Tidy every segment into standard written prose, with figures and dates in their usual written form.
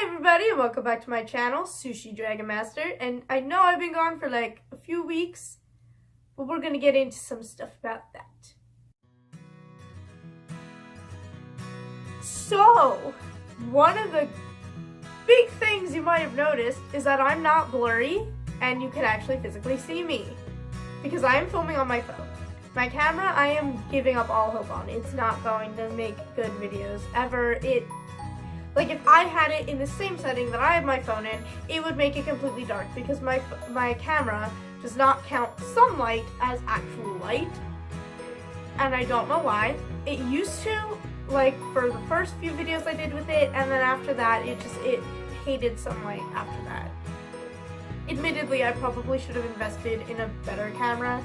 Hi everybody and welcome back to my channel, sushidragonmaster, and I know I've been gone for like a few weeks, but we're gonna get into some stuff about that. So, one of the big things you might have noticed is that I'm not blurry and you can actually physically see me because I am filming on my phone. My camera, I am giving up all hope on. It's not going to make good videos ever. Like if I had it in the same setting that I have my phone in, it would make it completely dark because my camera does not count sunlight as actual light. And I don't know why. It used to, like for the first few videos I did with it, and then after that it hated sunlight after that. Admittedly, I probably should have invested in a better camera,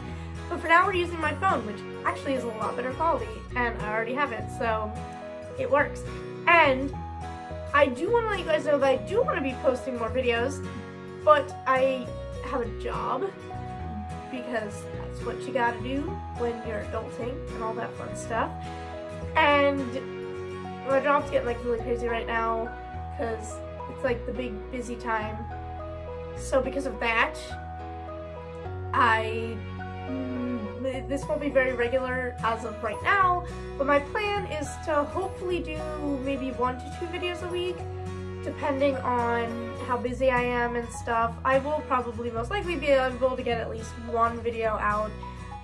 but for now we're using my phone, which actually is a lot better quality, and I already have it, so it works. And I do want to let you guys know that I do want to be posting more videos, but I have a job, because that's what you gotta do when you're adulting and all that fun stuff. And my job's getting like really crazy right now, because it's like the big busy time. So because of that, this won't be very regular as of right now, but my plan is to hopefully do maybe 1 to 2 videos a week, depending on how busy I am and stuff. I will probably most likely be able to get at least 1 video out,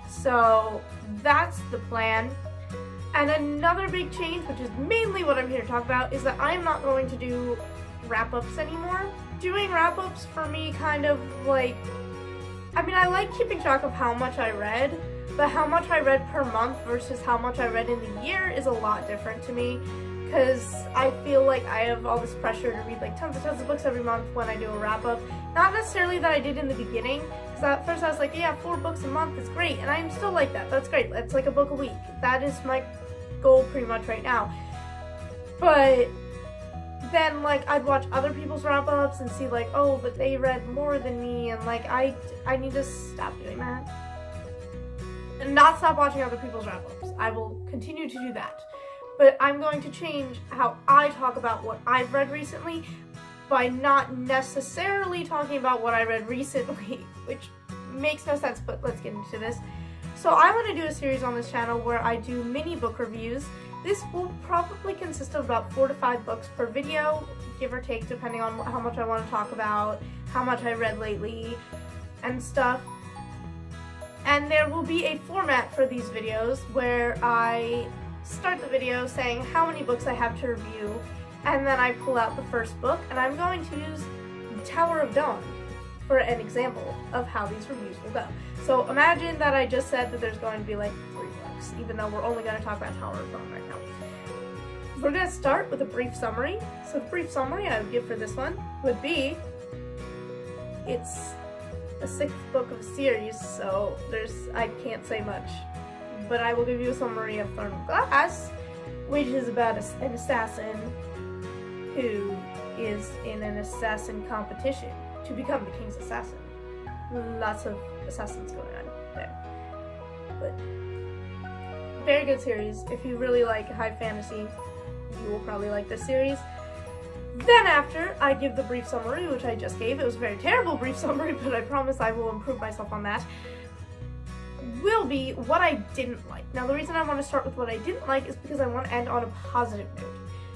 so that's the plan. And another big change, which is mainly what I'm here to talk about, is that I'm not going to do wrap-ups anymore. Doing wrap-ups for me kind of like, I mean, I like keeping track of how much I read, but how much I read per month versus how much I read in the year is a lot different to me, because I feel like I have all this pressure to read like tons of books every month when I do a wrap-up. Not necessarily that I did in the beginning, because at first I was like, yeah, 4 books a month is great, and I'm still like that. That's great. That's like a book a week. That is my goal pretty much right now. But then like I'd watch other people's wrap-ups and see like, oh, but they read more than me, and like I need to stop doing that. And not stop watching other people's wrap-ups. I will continue to do that. But I'm going to change how I talk about what I've read recently by not necessarily talking about what I read recently, which makes no sense, but let's get into this. So I want to do a series on this channel where I do mini book reviews. This will probably consist of about 4 to 5 books per video, give or take, depending on how much I want to talk about, how much I read lately, and stuff. And there will be a format for these videos where I start the video saying how many books I have to review, and then I pull out the first book, and I'm going to use Tower of Dawn for an example of how these reviews will go. So imagine that I just said that there's going to be like 3 books, even though we're only going to talk about Tower of Dawn right now. We're going to start with a brief summary. So the brief summary I would give for this one would be, it's a 6th book of a series, so I can't say much. But I will give you a summary of Throne of Glass, which is about an assassin who is in an assassin competition to become the king's assassin. Lots of assassins going on there. But very good series. If you really like high fantasy, you will probably like this series. Then after I give the brief summary, which I just gave, it was a very terrible brief summary, but I promise I will improve myself on that, will be what I didn't like. Now the reason I want to start with what I didn't like is because I want to end on a positive note.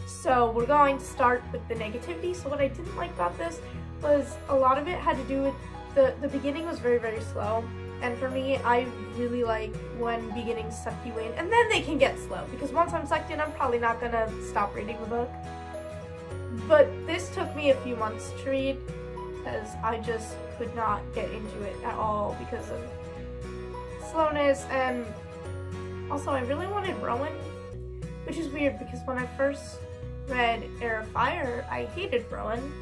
So we're going to start with the negativity. So what I didn't like about this was a lot of it had to do with the beginning was very, very slow. And for me, I really like when beginnings suck you in, and then they can get slow, because once I'm sucked in, I'm probably not gonna stop reading the book. But this took me a few months to read, because I just could not get into it at all because of slowness, and also I really wanted Rowan, which is weird because when I first read Heir of Fire, I hated Rowan,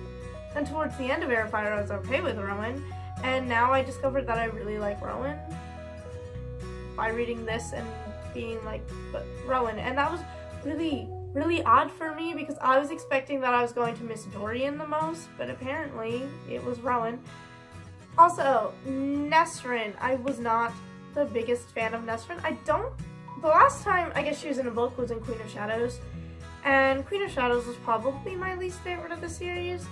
and towards the end of Heir of Fire I was okay with Rowan, and now I discovered that I really like Rowan by reading this and being like, but Rowan, and that was really odd for me because I was expecting that I was going to miss Dorian the most, but apparently it was Rowan. Also, Nesrin, I was not the biggest fan of Nesrin. The last time I guess she was in a book was in Queen of Shadows, And Queen of Shadows was probably my least favorite of the series.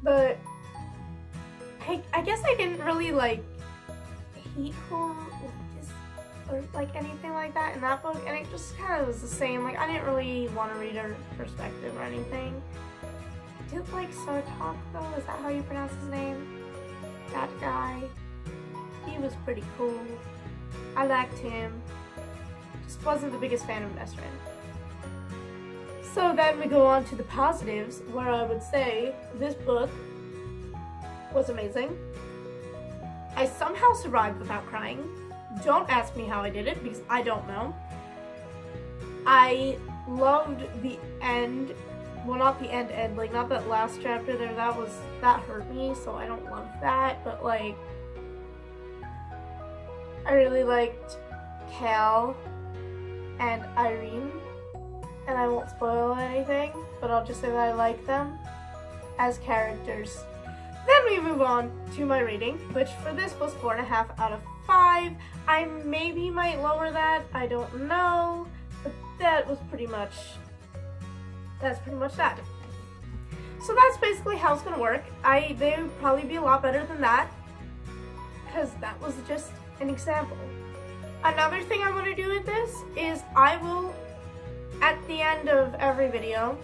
But I guess I didn't really like hate her or like anything like that in that book, and it just kind of was the same. Like, I didn't really want to read her perspective or anything. I did like Sartok though, is that how you pronounce his name? That guy. He was pretty cool. I liked him. Just wasn't the biggest fan of Nesrin. So then we go on to the positives, where I would say this book was amazing. I somehow survived without crying. Don't ask me how I did it, because I don't know. I loved the end. Well, not the end, like not that last chapter there, that hurt me, so I don't love that, but like, I really liked Cal and Irene, and I won't spoil anything, but I'll just say that I like them as characters. Then we move on to my rating, which for this was 4.5 out of 5. I maybe might lower that, I don't know, but that's pretty much that. So that's basically how it's gonna work. They would probably be a lot better than that, because that was just an example. Another thing I want to do with this is I will, at the end of every video,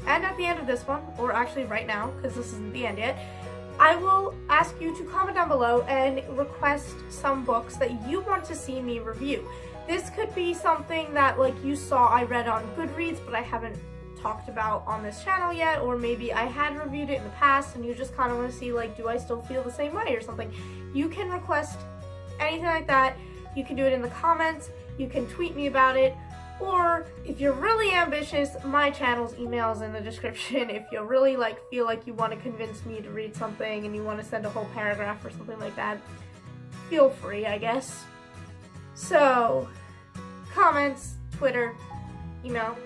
and at the end of this one, or actually right now, because this isn't the end yet, I will ask you to comment down below and request some books that you want to see me review. This could be something that like you saw I read on Goodreads, but I haven't talked about on this channel yet, or maybe I had reviewed it in the past and you just kind of want to see like, do I still feel the same way or something. You can request anything like that. You can do it in the comments, you can tweet me about it, or if you're really ambitious, my channel's email is in the description. If you really like feel like you want to convince me to read something and you want to send a whole paragraph or something like that, feel free, I guess. So, comments, Twitter, email,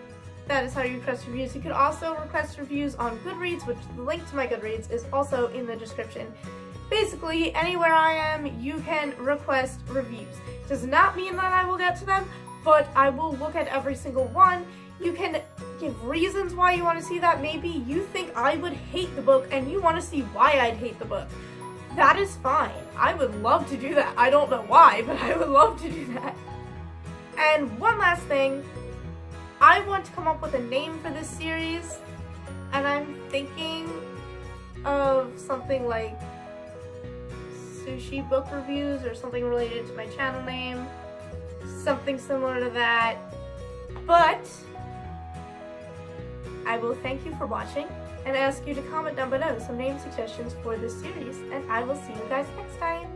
that is how you request reviews. You can also request reviews on Goodreads, which the link to my Goodreads is also in the description. Basically, anywhere I am, you can request reviews. Does not mean that I will get to them, but I will look at every single one. You can give reasons why you want to see that. Maybe you think I would hate the book and you want to see why I'd hate the book. That is fine. I would love to do that. I don't know why, but I would love to do that. And one last thing, I want to come up with a name for this series, and I'm thinking of something like sushi book reviews or something related to my channel name. Something similar to that, but I will thank you for watching and ask you to comment down below some name suggestions for this series, and I will see you guys next time.